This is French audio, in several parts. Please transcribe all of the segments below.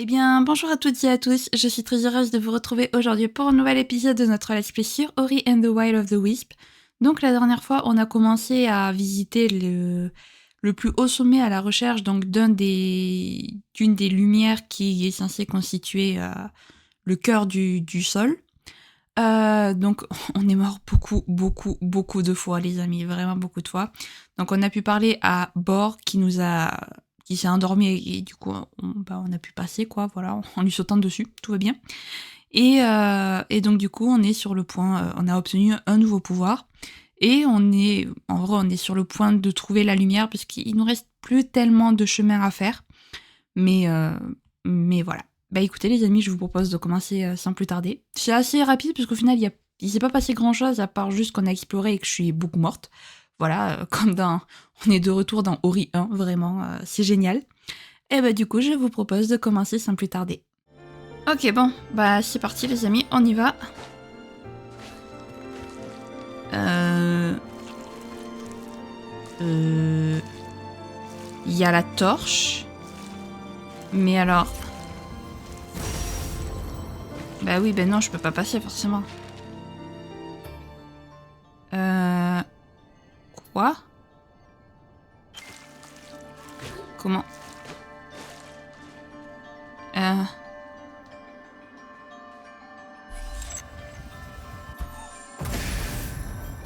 Eh bien, bonjour à toutes et à tous, je suis très heureuse de vous retrouver aujourd'hui pour un nouvel épisode de notre let's play sur Ori and the Will of the Wisp. Donc la dernière fois, on a commencé à visiter le plus haut sommet à la recherche donc d'une des lumières qui est censée constituer le cœur du sol. Donc on est mort beaucoup de fois les amis, vraiment beaucoup de fois. Donc on a pu parler à Bor qui s'est endormi et du coup on a pu passer quoi, voilà, en lui sautant dessus, tout va bien. Et donc du coup on est sur le point, on a obtenu un nouveau pouvoir et on est sur le point de trouver la lumière puisqu'il nous reste plus tellement de chemin à faire. Mais voilà. Bah écoutez les amis, je vous propose de commencer sans plus tarder. C'est assez rapide parce qu'au final il s'est pas passé grand chose à part juste qu'on a exploré et que je suis beaucoup morte. Voilà, on est de retour dans Ori 1, vraiment, c'est génial. Et bah du coup je vous propose de commencer sans plus tarder. Ok bon, bah c'est parti les amis, on y va. Il y a la torche. Mais alors... Bah oui, ben non, je peux pas passer forcément. Quoi? Comment?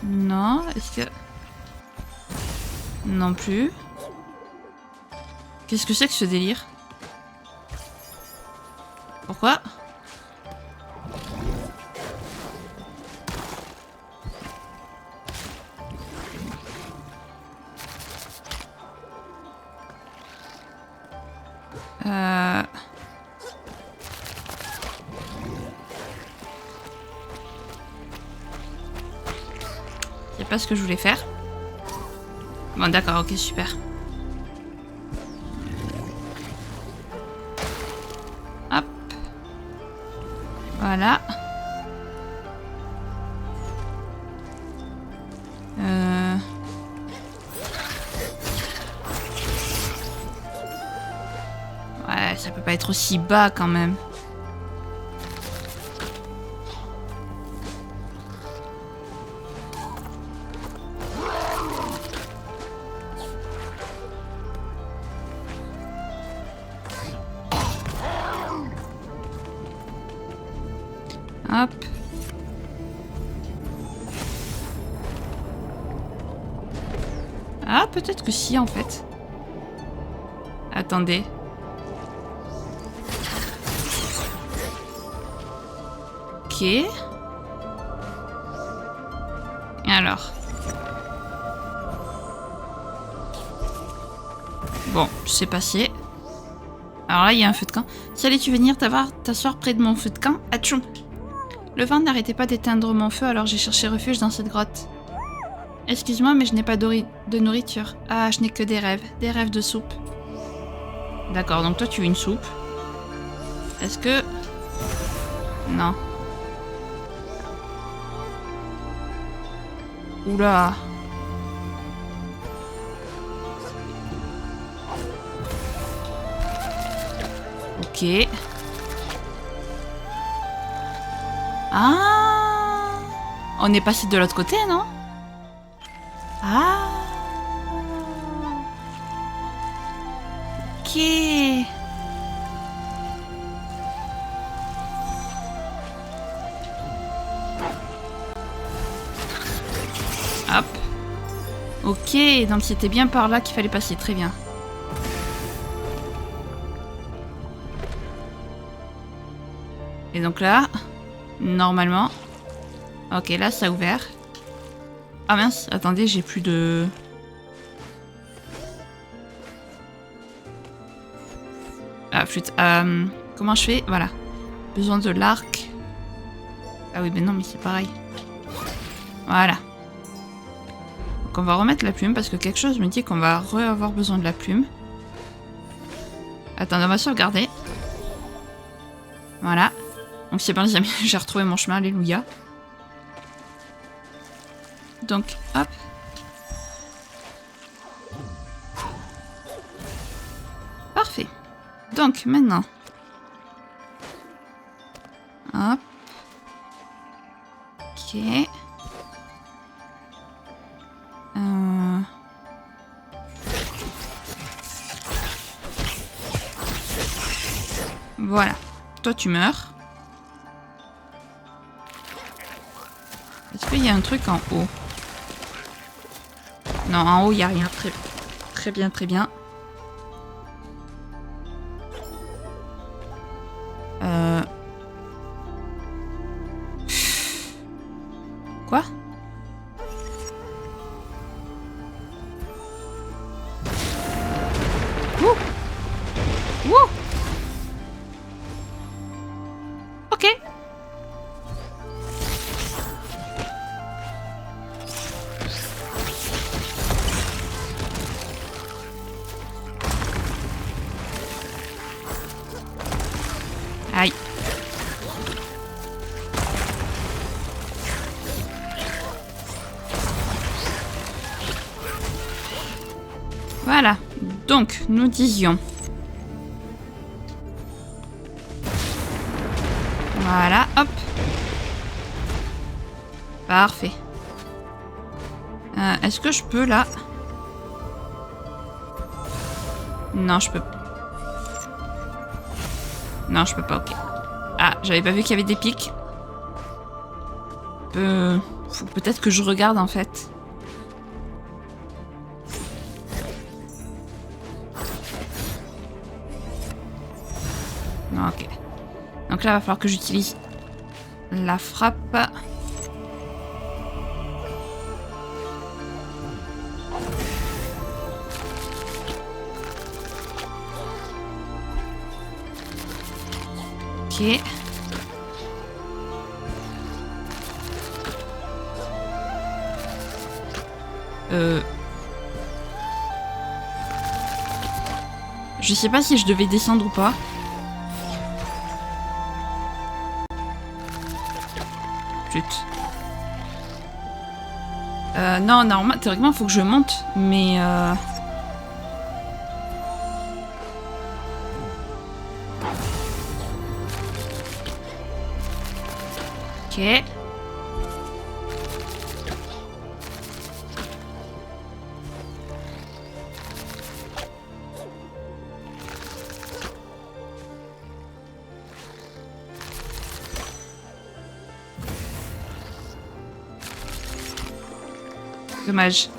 Non, est-ce que... Non plus. Qu'est-ce que c'est que ce délire? Pourquoi? C'est pas ce que je voulais faire. Bon, d'accord, ok, super. Hop. Voilà. Ouais, ça peut pas être aussi bas quand même. Hop. Ah, peut-être que si, en fait. Attendez. Ok. Et alors? Bon, c'est passé. Alors là, il y a un feu de camp. Si allais-tu venir t'asseoir près de mon feu de camp? Atchoum! Le vent n'arrêtait pas d'éteindre mon feu, alors j'ai cherché refuge dans cette grotte. Excuse-moi, mais je n'ai pas de nourriture. Ah, je n'ai que des rêves de soupe. D'accord, donc toi tu veux une soupe. Est-ce que... Non. Oula. Ok. Ah! On est passé de l'autre côté, non? Ah! Ok. Hop. Ok, donc c'était bien par là qu'il fallait passer, très bien. Et donc là, normalement... Ok, là ça a ouvert. Ah mince, attendez, j'ai plus de... Ah, flûte. Comment je fais? Voilà. Besoin de l'arc. Ah oui, mais non, mais c'est pareil. Voilà. Donc on va remettre la plume parce que quelque chose me dit qu'on va avoir besoin de la plume. Attendez, on va sauvegarder. Voilà. Donc c'est bon les amis, j'ai retrouvé mon chemin, alléluia. Donc, hop. Parfait. Donc, maintenant, Hop. Ok. Voilà. Toi, tu meurs. Est-ce qu'il y a un truc en haut? Non, en haut, il n'y a rien. Très bien, très bien. Quoi? Wouh! Wouh! Ok. Aïe. Voilà. Donc, nous disions. Voilà, hop. Parfait. Est-ce que je peux là? Non, je peux. Non, je peux pas, ok. Ah, j'avais pas vu qu'il y avait des pics. Faut peut-être que je regarde en fait. Non, ok. Donc là, il va falloir que j'utilise la frappe. Ok. Je sais pas si je devais descendre ou pas. Chut. Non, normalement, théoriquement, il faut que je monte, mais ok. Dommage.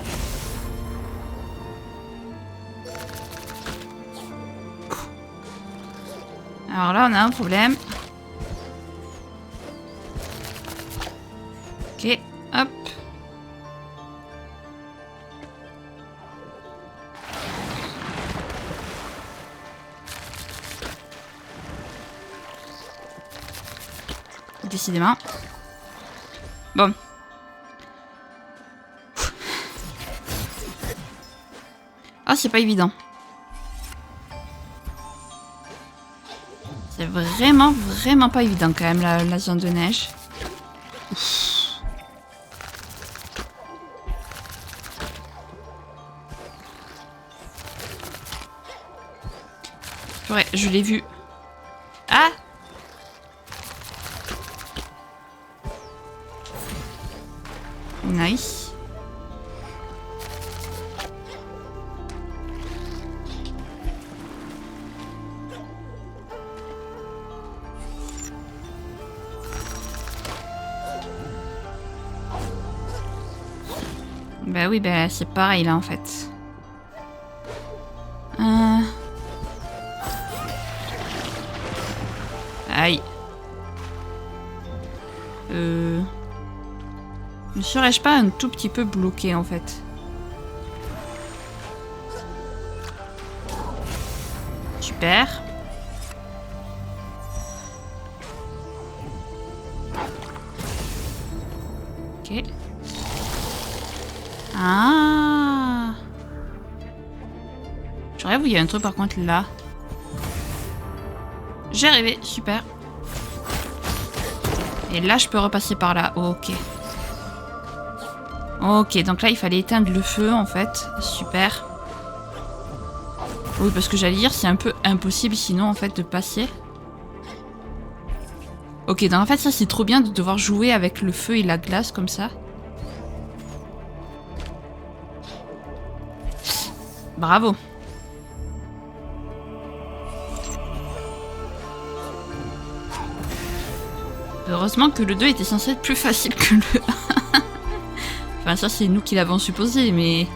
Alors là, on a un problème. Ok, hop. Décidément. Bon. Ah, c'est pas évident. C'est vraiment pas évident quand même la zone de neige. Ouais, je l'ai vu. Ah! Nice. Bah oui, bah c'est pareil là en fait. Aïe. Ne serais-je pas un tout petit peu bloqué en fait? Super. Ok. Ah. Je rêve où il y a un truc par contre là. J'ai rêvé, super. Et là, je peux repasser par là. Ok. Ok, donc là, il fallait éteindre le feu, en fait. Super. Oui, parce que j'allais dire, c'est un peu impossible, sinon, en fait, de passer. Ok, donc en fait ça c'est trop bien de devoir jouer avec le feu et la glace comme ça. Bravo. Heureusement que le 2 était censé être plus facile que le 1. Enfin ça c'est nous qui l'avons supposé, mais...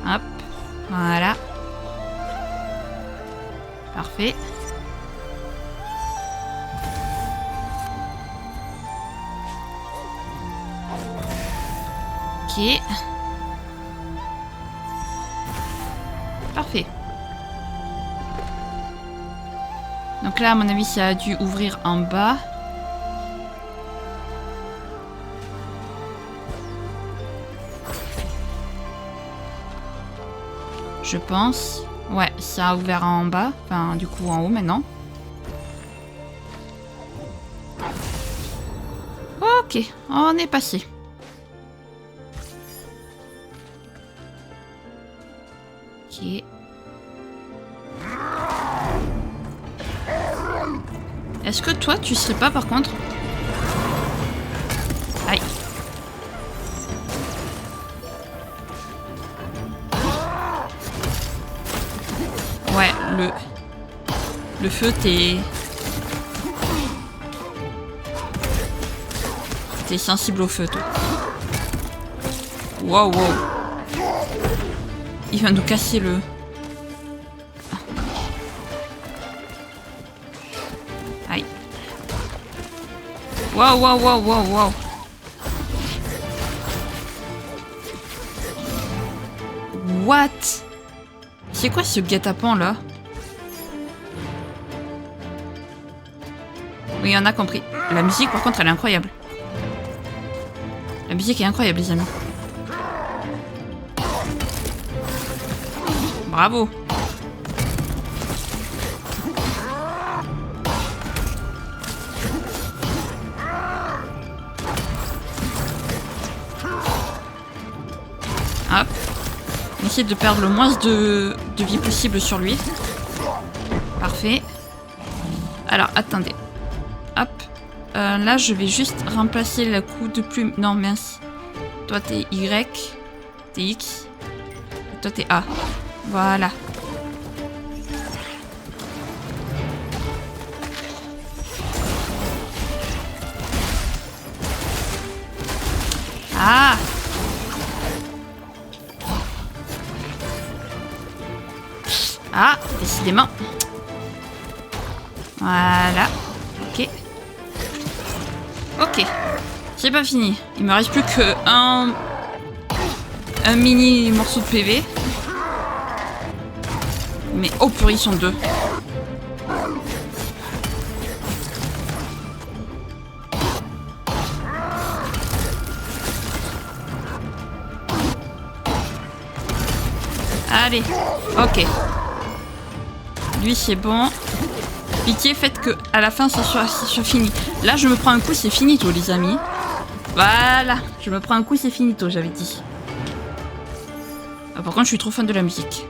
Hop, voilà. Parfait. Ok. Parfait. Donc là, à mon avis, ça a dû ouvrir en bas. Je pense. Ouais, ça a ouvert en bas. Enfin, du coup, en haut maintenant. Ok, on est passé. Ok. Est-ce que toi, tu serais pas par contre... Aïe. Ouais, le feu, t'es sensible au feu, toi. Wow, wow. Il va nous casser le... Aïe. Wow, wow, wow, wow, wow. What? C'est quoi ce guet-apens là? Oui, on a compris. La musique, par contre, elle est incroyable. La musique est incroyable, les amis. Bravo. Hop. On essaie de perdre le moins de vie possible sur lui. Parfait. Alors, attendez. Hop. Là, je vais juste remplacer le coup de plume. Non, mince. Toi, t'es Y. T'es X. Et toi, t'es A. Voilà. Ah! Ah, décidément. Voilà. Ok. Ok. C'est pas fini. Il me reste plus que un mini morceau de PV. Mais oh purée, ils sont deux. Allez. Ok. Lui, c'est bon. Pitié, faites que à la fin, ça soit fini. Là, je me prends un coup, c'est finito, les amis. Voilà. Je me prends un coup, c'est finito, j'avais dit. Ah, par contre, je suis trop fan de la musique.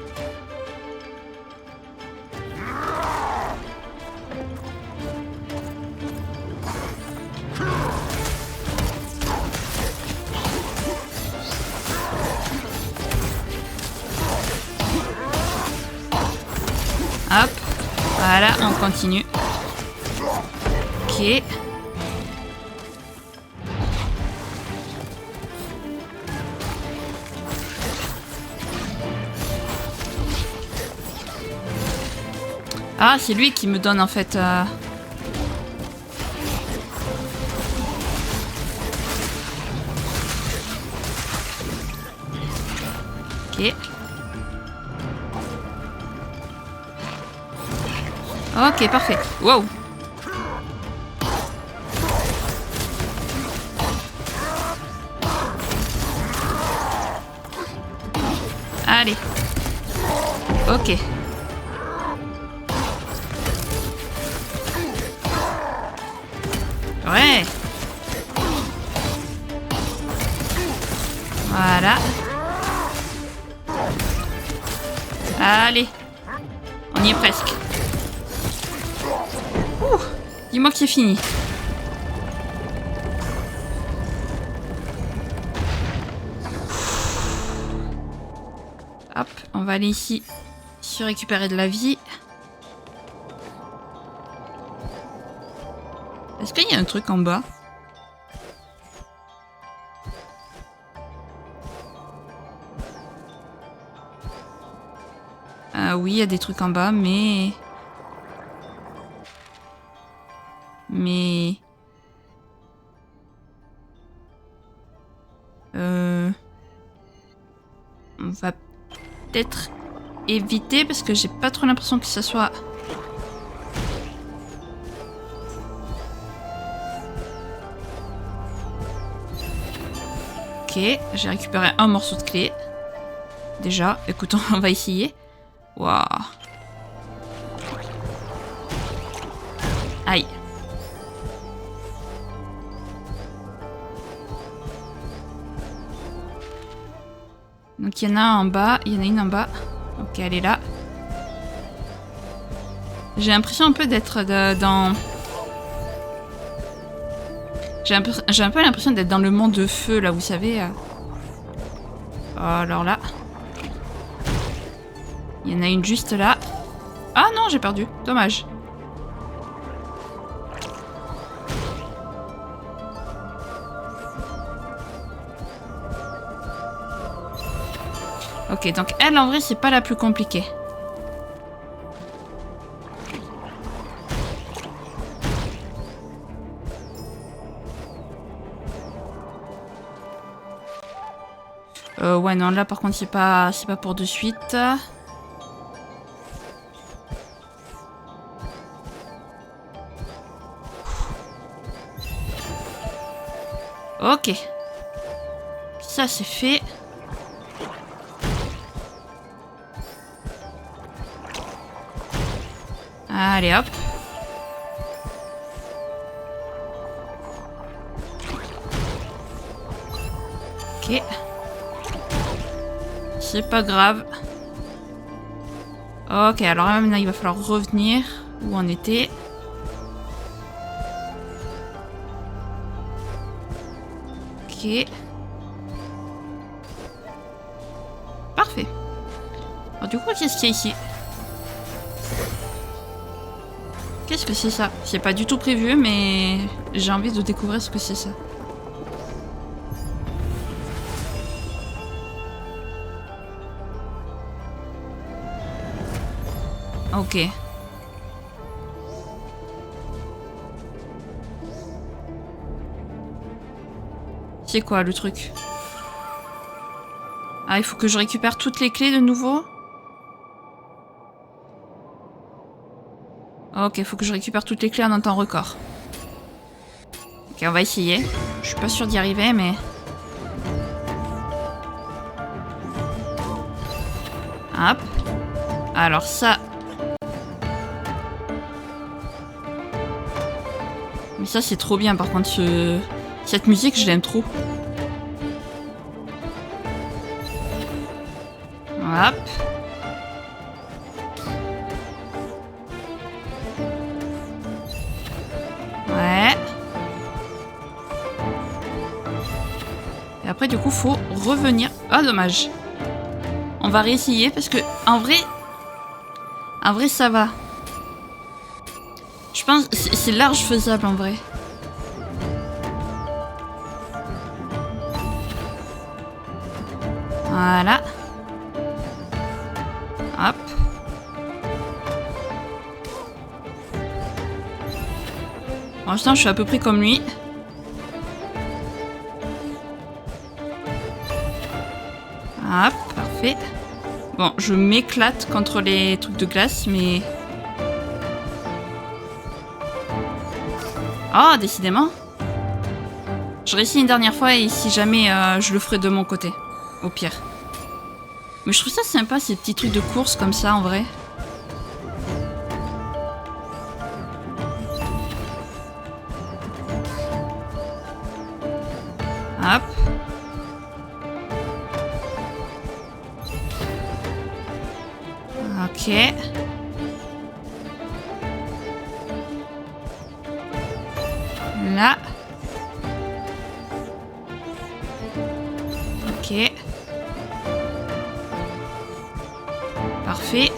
Hop. Voilà, on continue. Ok. Ah, c'est lui qui me donne en fait... Ok. Ok, parfait. Wow. Allez. Ok. Ouais. Voilà. Allez. On y est presque. Dis-moi que c'est fini. Hop, on va aller ici se récupérer de la vie. Est-ce qu'il y a un truc en bas? Ah oui, il y a des trucs en bas, mais... On va peut-être éviter parce que j'ai pas trop l'impression que ça soit... Ok, j'ai récupéré un morceau de clé. Déjà, écoutons, on va essayer. Waouh. Aïe. Donc il y en a un en bas, il y en a une en bas. Ok, elle est là. J'ai l'impression un peu d'être dans... J'ai un peu l'impression d'être dans le monde de feu, là, vous savez. Alors là. Il y en a une juste là. Ah non, j'ai perdu. Dommage. Ok, donc elle, en vrai, c'est pas la plus compliquée. Ouais, non, là, par contre, c'est pas pour de suite. Ok. Ça, c'est fait. Allez, hop. Ok. C'est pas grave. Ok, alors maintenant, il va falloir revenir où on était. Ok. Parfait. Alors, du coup, qu'est-ce qu'il y a ici? Qu'est-ce que c'est ça? C'est pas du tout prévu, mais j'ai envie de découvrir ce que c'est ça. Ok. C'est quoi le truc? Ah, il faut que je récupère toutes les clés de nouveau? Ok, il faut que je récupère toutes les clés en un temps record. Ok, on va essayer. Je suis pas sûre d'y arriver, mais... Hop. Alors ça... Mais ça, c'est trop bien, par contre, cette musique, je l'aime trop. Hop. Ouais. Et après, du coup, faut revenir. Ah, dommage. On va réessayer, parce que, en vrai, ça va. Je pense que c'est large faisable, en vrai. Voilà. Hop. Pour l'instant, je suis à peu près comme lui. Hop, parfait. Bon, je m'éclate contre les trucs de glace, mais... Oh, décidément. Je réussis une dernière fois et si jamais, je le ferai de mon côté. Au pire. Mais je trouve ça sympa, ces petits trucs de course comme ça, en vrai. Hop. Ok. Là. Ok. Parfait.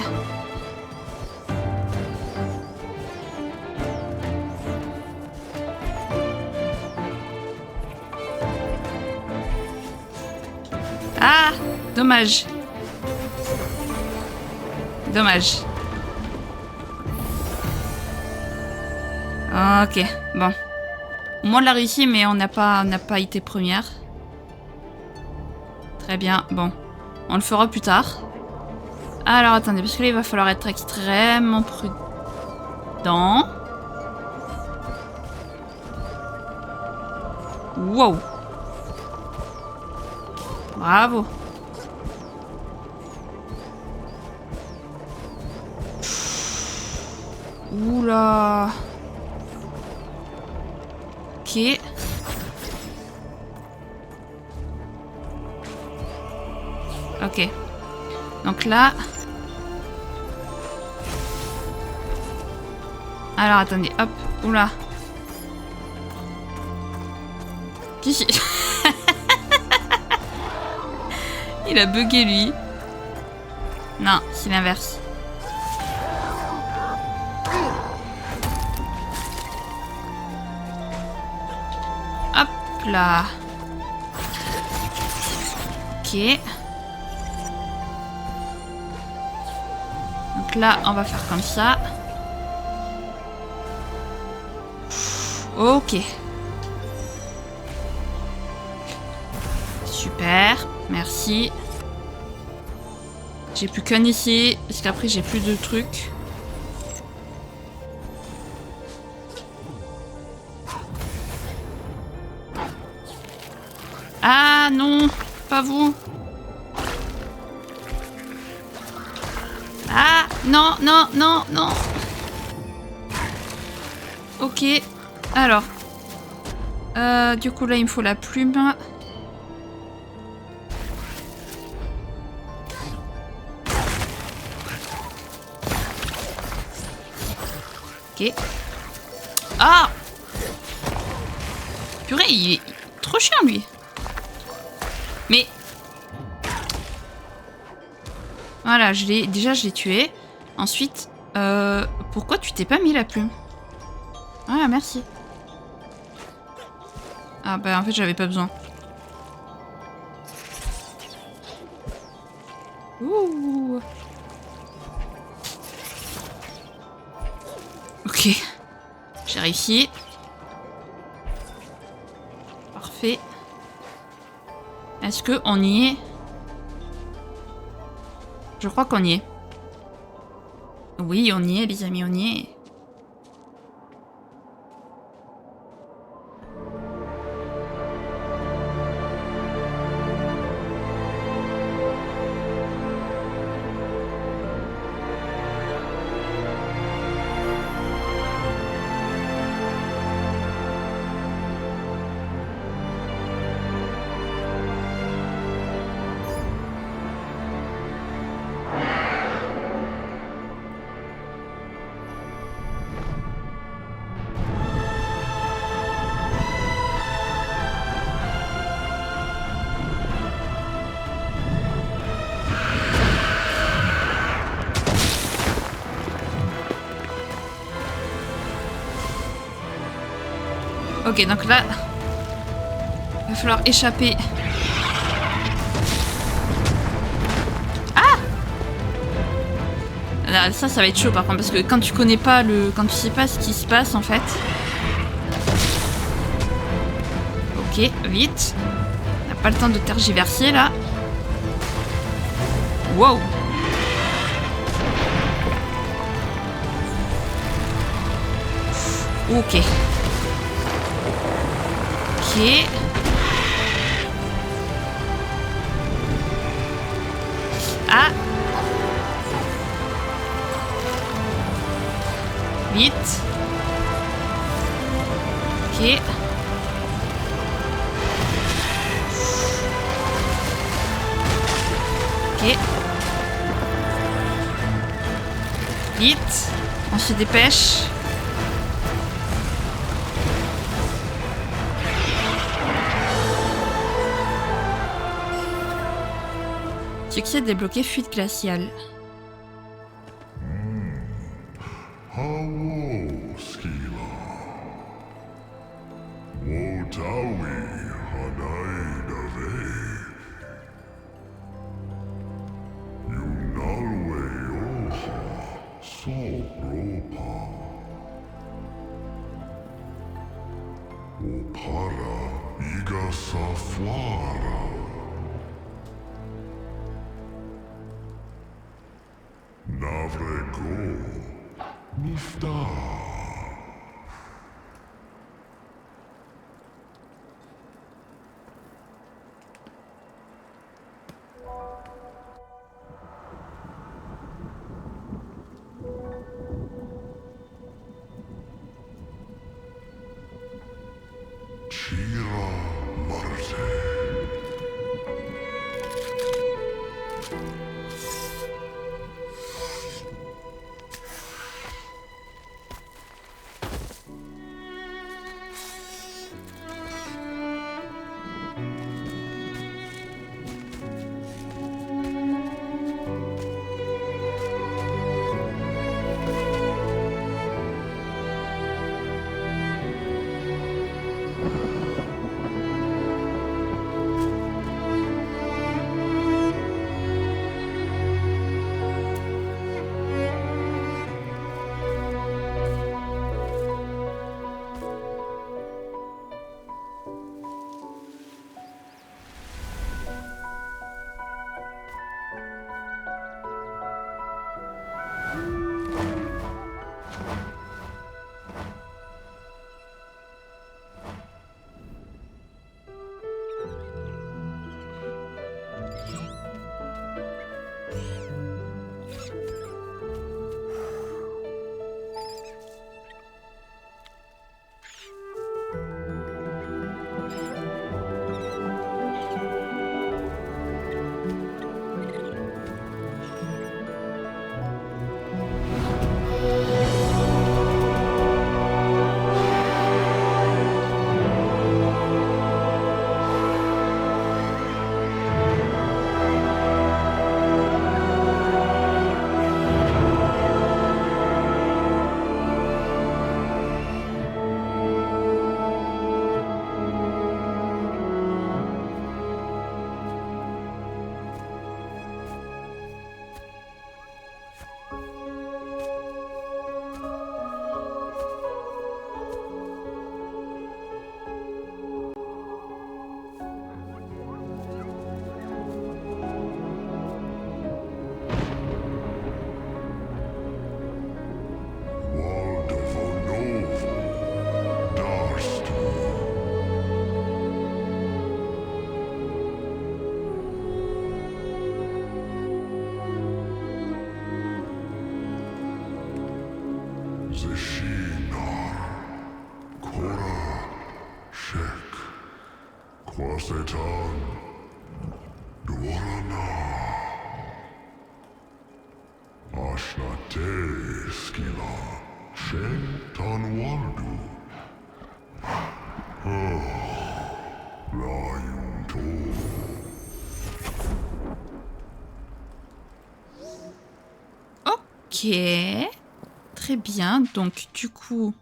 Ah, dommage. Dommage. Ok, bon. Au moins on l'a réussi, mais on n'a pas été première. Très bien, bon. On le fera plus tard. Alors attendez, parce que là il va falloir être extrêmement prudent. Wow. Bravo. Oula. Ok. Ok. Donc là... Alors attendez, hop, oula. Qui... Il a bugué lui. Non, c'est l'inverse. Hop là. Ok. Donc là, on va faire comme ça. Ok. Super, merci. J'ai plus qu'un ici, parce qu'après j'ai plus de trucs. Ah non, pas vous. Ah non, non, non, non. Ok, alors. Du coup là il me faut la plume. Ok. Ah! Purée, il est trop chiant lui. Mais... Voilà, déjà je l'ai tué. Ensuite, pourquoi tu t'es pas mis la plume? Ah, merci. Ah bah en fait j'avais pas besoin. Ouh. Ok. J'ai réussi. Parfait. Est-ce qu'on y est? Je crois qu'on y est. Oui, on y est les amis, on y est. Ok, donc là, il va falloir échapper. Ah! Là, ça va être chaud par contre, parce que quand tu connais pas quand tu sais pas ce qui se passe en fait. Ok, vite. On n'a pas le temps de tergiverser là. Wow! Ok. Ok. Ah! Vite. Ok. Ok. Vite. On se dépêche. Succès débloqué, fuite glaciale. Hello, Skila. Wotawi Hanaidave. Yunalwe Oha Sopropa. Opara Igasafuara. Navrego Nifta. Chira Marte. Zeshinar, Kora, Shek, Kwasetan, Dwarana, Ashnate, Skila, Shentan Waldu, Rayunto. Ok. Très bien. Donc, du coup...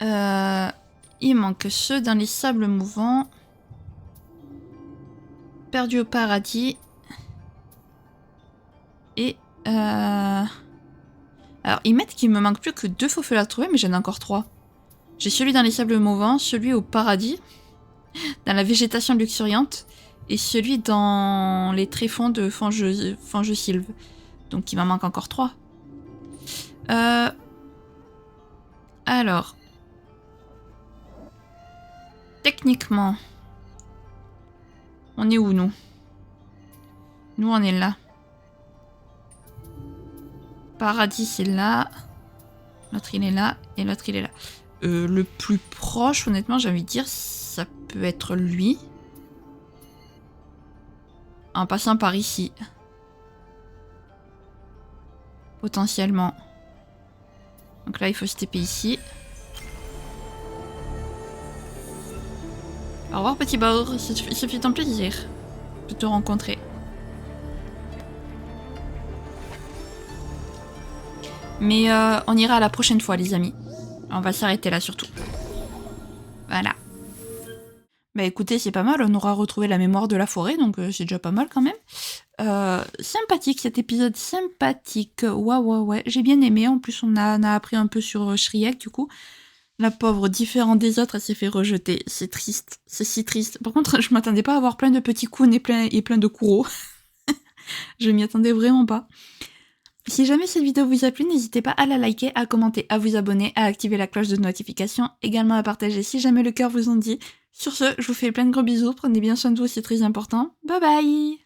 il manque ceux dans les sables mouvants. Perdu au paradis. Et... Alors, ils mettent qu'il me manque plus que 2 faux feux à trouver, mais j'en ai encore 3. J'ai celui dans les sables mouvants, celui au paradis, dans la végétation luxuriante, et celui dans les tréfonds de Fangeux Sylve. Donc il m'en manque encore 3. Alors... Techniquement... On est où, nous? Nous, on est là. Paradis, c'est là. L'autre, il est là. Et l'autre, il est là. Le plus proche, honnêtement, j'ai envie de dire, ça peut être lui. En passant par ici. Potentiellement. Donc là, il faut se taper ici. Au revoir, petit Baur. Ça fait un plaisir. de te rencontrer. Mais on ira la prochaine fois, les amis. On va s'arrêter là surtout. Voilà. Bah écoutez, c'est pas mal, on aura retrouvé la mémoire de la forêt, donc c'est déjà pas mal quand même. Sympathique cet épisode, sympathique. Ouais, j'ai bien aimé. En plus, on a appris un peu sur Shriek, du coup. La pauvre, différente des autres, elle s'est fait rejeter. C'est triste, c'est si triste. Par contre, je m'attendais pas à avoir plein de petits Kun et plein de Kuro. Je m'y attendais vraiment pas. Si jamais cette vidéo vous a plu, n'hésitez pas à la liker, à commenter, à vous abonner, à activer la cloche de notification, également à partager si jamais le cœur vous en dit. Sur ce, je vous fais plein de gros bisous, prenez bien soin de vous, c'est très important. Bye bye!